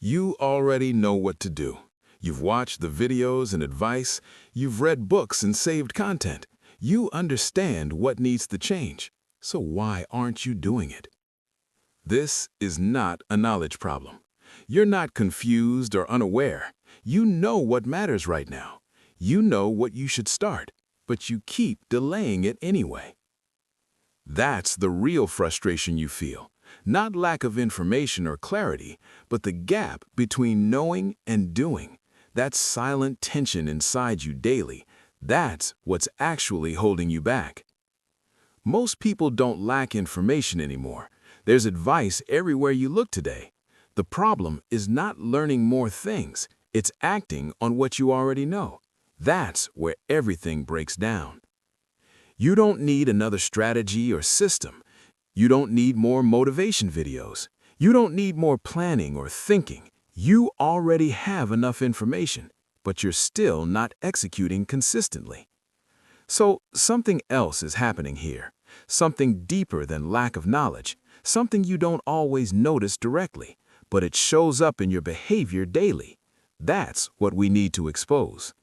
You already know what to do. You've watched the videos and advice, you've read books and saved content. You understand what needs to change. So why aren't you doing it? This is not a knowledge problem. You're not confused or unaware. You know what matters right now. You know what you should start, but you keep delaying it anyway. That's the real frustration you feel. Not lack of information or clarity, but the gap between knowing and doing. That silent tension inside you daily, that's what's actually holding you back. Most people don't lack information anymore. There's advice everywhere you look today. The problem is not learning more things, it's acting on what you already know. That's where everything breaks down. You don't need another strategy or system. You don't need more motivation videos. You don't need more planning or thinking. You already have enough information, but you're still not executing consistently. So something else is happening here, something deeper than lack of knowledge, something you don't always notice directly, but it shows up in your behavior daily. That's what we need to expose.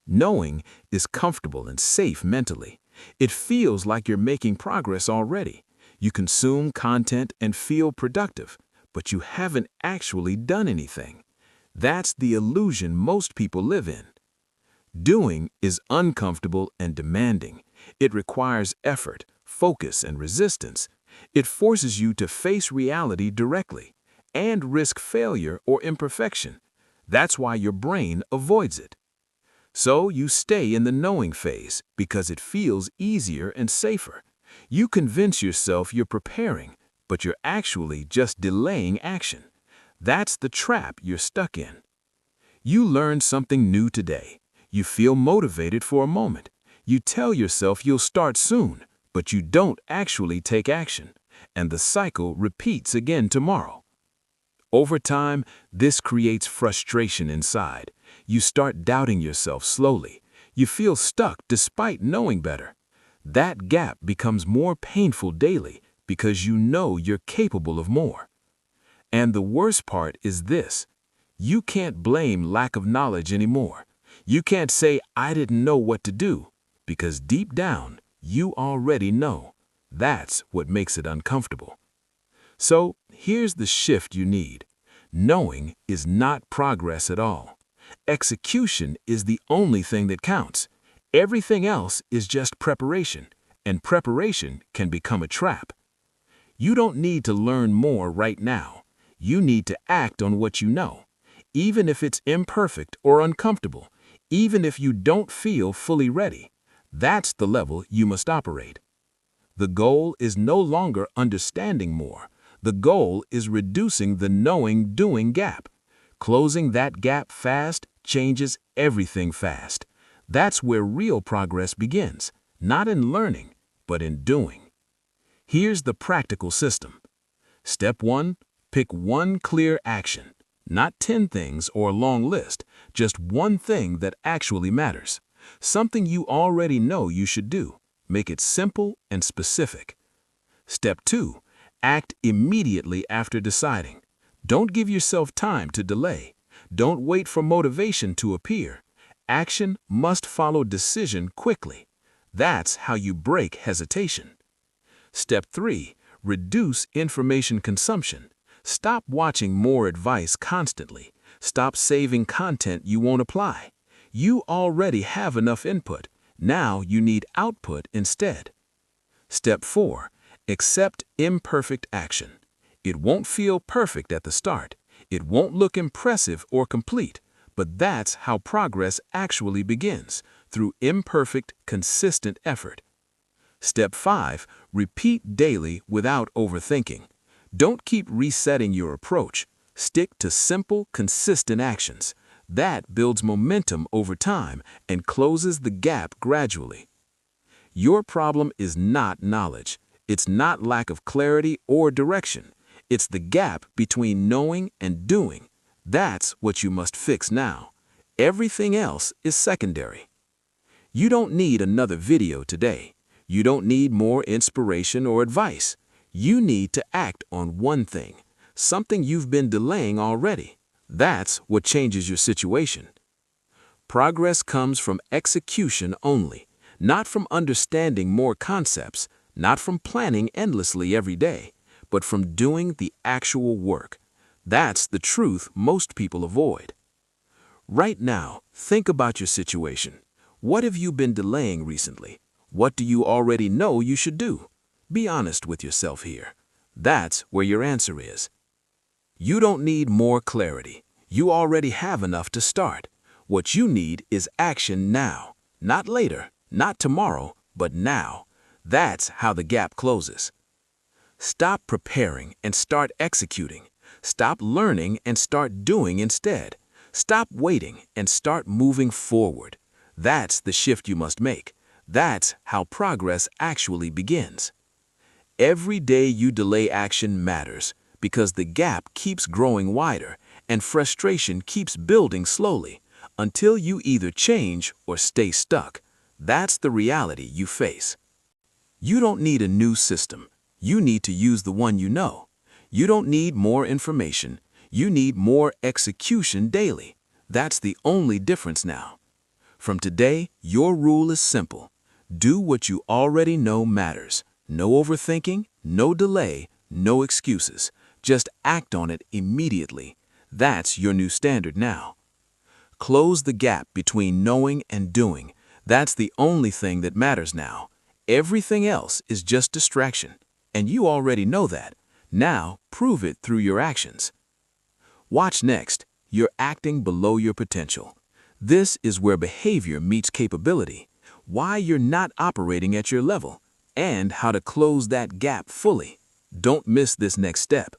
Knowing is comfortable and safe mentally. It feels like you're making progress already. You consume content and feel productive, but you haven't actually done anything. That's the illusion most people live in. Doing is uncomfortable and demanding. It requires effort, focus, and resistance. It forces you to face reality directly and risk failure or imperfection. That's why your brain avoids it. So you stay in the knowing phase because it feels easier and safer. You convince yourself you're preparing, but you're actually just delaying action. That's the trap you're stuck in. You learn something new today. You feel motivated for a moment. You tell yourself you'll start soon, but you don't actually take action, and the cycle repeats again tomorrow. Over time, this creates frustration inside. You start doubting yourself slowly. You feel stuck despite knowing better. That gap becomes more painful daily because you know you're capable of more. And the worst part is this: you can't blame lack of knowledge anymore. You can't say, "I didn't know what to do," because deep down, you already know. That's what makes it uncomfortable. So here's the shift you need. Knowing is not progress at all. Execution is the only thing that counts. Everything else is just preparation, and preparation can become a trap. You don't need to learn more right now. You need to act on what you know, even if it's imperfect or uncomfortable, even if you don't feel fully ready. That's the level you must operate. The goal is no longer understanding more. The goal is reducing the knowing-doing gap. Closing that gap fast changes everything fast. That's where real progress begins, not in learning, but in doing. Here's the practical system. Step 1, pick one clear action. Not 10 things or a long list, just one thing that actually matters. Something you already know you should do. Make it simple and specific. Step 2, act immediately after deciding. Don't give yourself time to delay. Don't wait for motivation to appear. Action must follow decision quickly. That's how you break hesitation. Step 3, reduce information consumption. Stop watching more advice constantly. Stop saving content you won't apply. You already have enough input. Now you need output instead. Step 4, accept imperfect action. It won't feel perfect at the start. It won't look impressive or complete, but that's how progress actually begins, through imperfect, consistent effort. Step 5, repeat daily without overthinking. Don't keep resetting your approach. Stick to simple, consistent actions. That builds momentum over time and closes the gap gradually. Your problem is not knowledge. It's not lack of clarity or direction. It's the gap between knowing and doing. That's what you must fix now. Everything else is secondary. You don't need another video today. You don't need more inspiration or advice. You need to act on one thing, something you've been delaying already. That's what changes your situation. Progress comes from execution only, not from understanding more concepts, not from planning endlessly every day, but from doing the actual work. That's the truth most people avoid. Right now, think about your situation. What have you been delaying recently? What do you already know you should do? Be honest with yourself here. That's where your answer is. You don't need more clarity. You already have enough to start. What you need is action now. Not later, not tomorrow, but now. That's how the gap closes. Stop preparing and start executing. Stop learning and start doing instead. Stop waiting and start moving forward. That's the shift you must make. That's how progress actually begins. Every day you delay action matters because the gap keeps growing wider and frustration keeps building slowly until you either change or stay stuck. That's the reality you face. You don't need a new system. You need to use the one you know. You don't need more information. You need more execution daily. That's the only difference now. From today, your rule is simple. Do what you already know matters. No overthinking, no delay, no excuses. Just act on it immediately. That's your new standard now. Close the gap between knowing and doing. That's the only thing that matters now. Everything else is just distraction. And you already know that. Now, prove it through your actions. Watch next. You're acting below your potential. This is where behavior meets capability, why you're not operating at your level, and how to close that gap fully. Don't miss this next step.